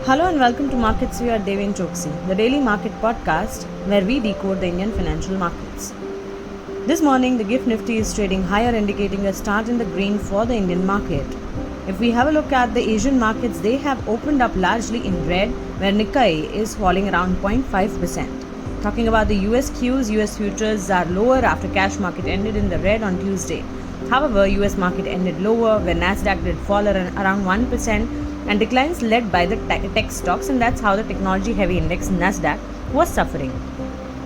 Hello and welcome to Markets View at Deven Choksey, the daily market podcast where we decode the Indian financial markets. This morning, the GIFT Nifty is trading higher, indicating a start in the green for the Indian market. If we have a look at the Asian markets, they have opened up largely in red, where Nikkei is falling around 0.5%. Talking about the US Qs, US futures are lower after cash market ended in the red on Tuesday. However, US market ended lower, where Nasdaq did fall around 1%, and declines led by the tech stocks, and that's how the technology heavy index Nasdaq was suffering.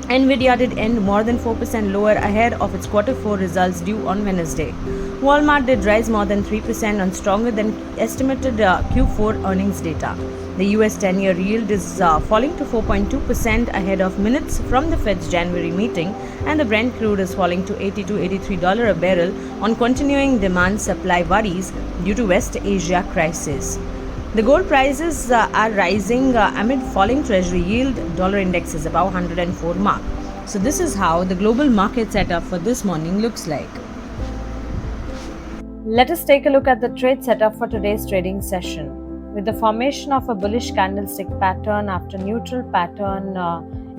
Nvidia did end more than 4% lower ahead of its Q4 results due on Wednesday. Walmart did rise more than 3% on stronger than estimated Q4 earnings data. The US 10-year yield is falling to 4.2% ahead of minutes from the Fed's January meeting, and the Brent crude is falling to $82-83 a barrel on continuing demand-supply worries due to West Asia crisis. The gold prices are rising amid falling treasury yield. Dollar index is above 104 mark. So this is how the global market setup for this morning looks like. Let us take a look at the trade setup for today's trading session. With the formation of a bullish candlestick pattern after neutral pattern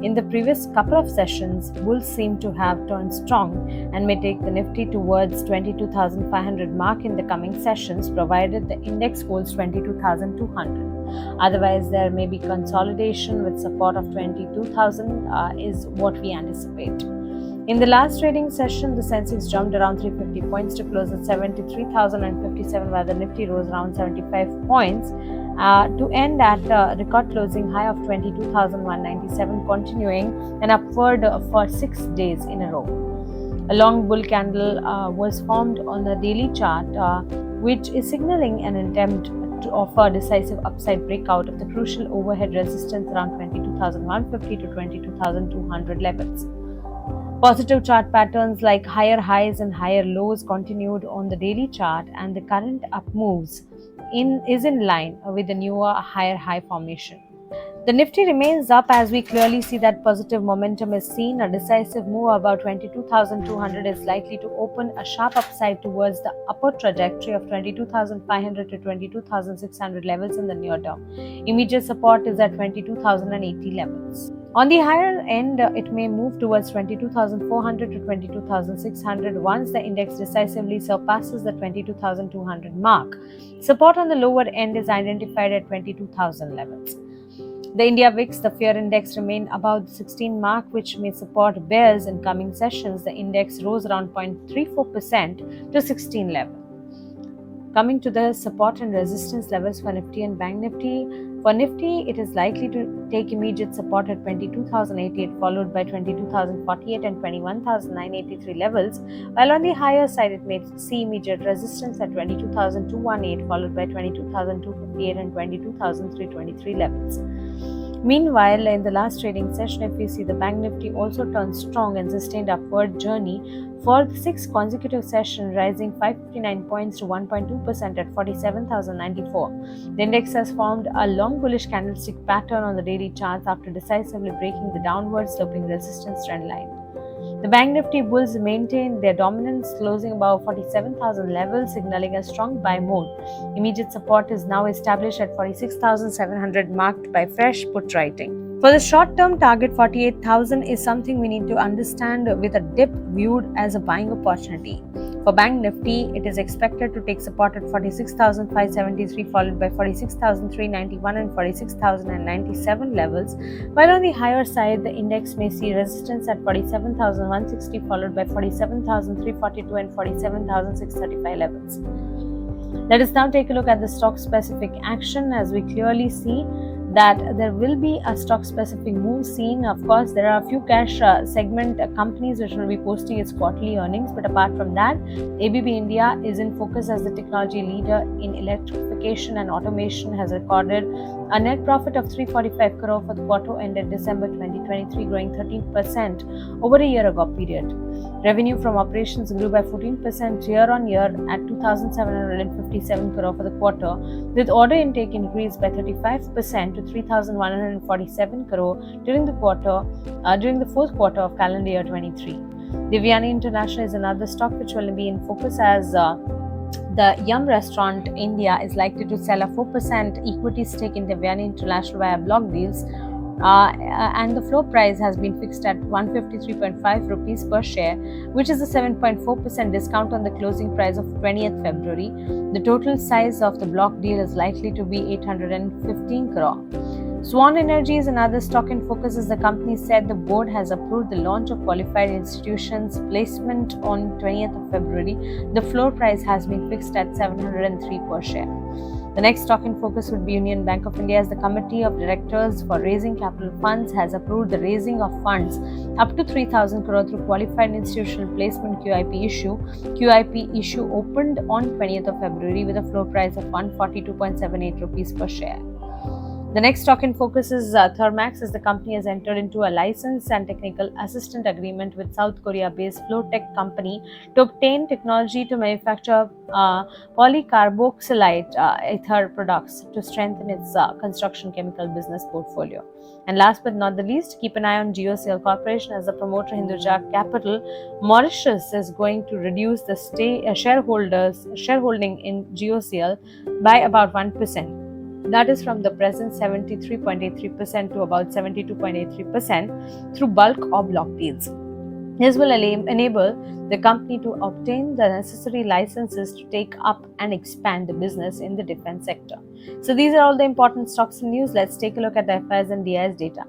in the previous couple of sessions, bulls seem to have turned strong and may take the Nifty towards 22,500 mark in the coming sessions, provided the index holds 22,200. Otherwise, there may be consolidation with support of 22,000 is what we anticipate. In the last trading session, the Sensex jumped around 350 points to close at 73,057, while the Nifty rose around 75 points to end at a record closing high of 22,197, continuing an upward for 6 days in a row. A long bull candle was formed on the daily chart, which is signaling an attempt to offer a decisive upside breakout of the crucial overhead resistance around 22,150 to 22,200 levels. Positive chart patterns like higher highs and higher lows continued on the daily chart, and the current up moves is in line with the newer higher high formation. The Nifty remains up as we clearly see that positive momentum is seen. A decisive move above 22,200 is likely to open a sharp upside towards the upward trajectory of 22,500 to 22,600 levels in the near term. Immediate support is at 22,080 levels. On the higher end, it may move towards 22,400 to 22,600 once the index decisively surpasses the 22,200 mark. Support on the lower end is identified at 22,000 levels. The India VIX, the fear index, remained above the 16 mark, which may support bears in coming sessions. The index rose around 0.34% to 16 level. Coming to the support and resistance levels for Nifty and Bank Nifty. For Nifty, it is likely to take immediate support at 22,088, followed by 22,048 and 21,983 levels, while on the higher side, it may see immediate resistance at 22,218, followed by 22,258 and 22,323 levels. Meanwhile, in the last trading session, if we see the Bank Nifty also turned strong and sustained upward journey for the 6th consecutive session, rising 559 points to 1.2% at 47,094. The index has formed a long bullish candlestick pattern on the daily charts after decisively breaking the downward sloping resistance trend line. The Bank Nifty bulls maintained their dominance, closing above 47,000 levels, signaling a strong buy mode. Immediate support is now established at 46,700, marked by fresh put writing. For the short-term target, 48,000 is something we need to understand, with a dip viewed as a buying opportunity. For Bank Nifty, it is expected to take support at 46,573, followed by 46,391 and 46,097 levels, while on the higher side, the index may see resistance at 47,160, followed by 47,342 and 47,635 levels. Let us now take a look at the stock-specific action, as we clearly see that there will be a stock-specific move seen. Of course, there are a few cash segment companies which will be posting its quarterly earnings, but apart from that, ABB India is in focus as the technology leader in electrification and automation, has recorded a net profit of 345 crore for the quarter ended December 2023, growing 13% over a year ago period. Revenue from operations grew by 14% year-on-year at 2,757 crore for the quarter, with order intake increased by 35% to 3,147 crore during the fourth quarter of calendar year 23. Devyani International is another stock which will be in focus, as The Yum Restaurant India is likely to sell a 4% equity stake in Deven International via block deals, and the floor price has been fixed at 153.5 rupees per share, which is a 7.4% discount on the closing price of 20th February. The total size of the block deal is likely to be 815 crore. Swan Energy is another stock in focus as the company said the board has approved the launch of qualified institutions placement on 20th of February. The floor price has been fixed at 703 per share. The next stock in focus would be Union Bank of India as the Committee of Directors for Raising Capital Funds has approved the raising of funds up to 3,000 crore through qualified institutional placement QIP issue. QIP issue opened on 20th of February with a floor price of 142.78 rupees per share. The next stock in focus is Thermax as the company has entered into a license and technical assistant agreement with South Korea-based Flowtech company to obtain technology to manufacture polycarboxylate ether products to strengthen its construction chemical business portfolio. And last but not the least, keep an eye on GeoCL Corporation as the promoter Hinduja Capital. Mauritius is going to reduce the shareholding in GeoCL by about 1%. That is from the present 73.83% to about 72.83% through bulk or block deals. This will enable the company to obtain the necessary licenses to take up and expand the business in the defense sector. So these are all the important stocks and news. Let's take a look at the FIs and DIs data.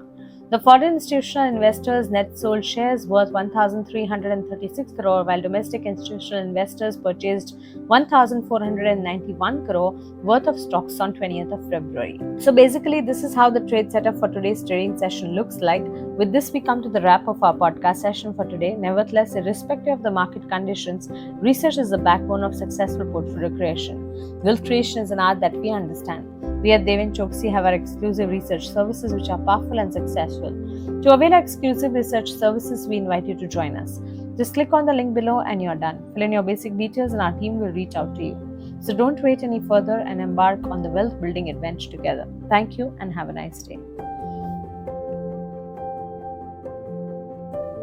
The foreign institutional investors net sold shares worth 1,336 crore, while domestic institutional investors purchased 1,491 crore worth of stocks on 20th of February. So basically, this is how the trade setup for today's trading session looks like. With this, we come to the wrap of our podcast session for today. Nevertheless, irrespective of the market conditions, research is the backbone of successful portfolio creation. Wealth creation is an art that we understand. We at Deven Choksey have our exclusive research services which are powerful and successful. To avail our exclusive research services, we invite you to join us. Just click on the link below and you're done. Fill in your basic details and our team will reach out to you. So don't wait any further and embark on the wealth building adventure together. Thank you and have a nice day.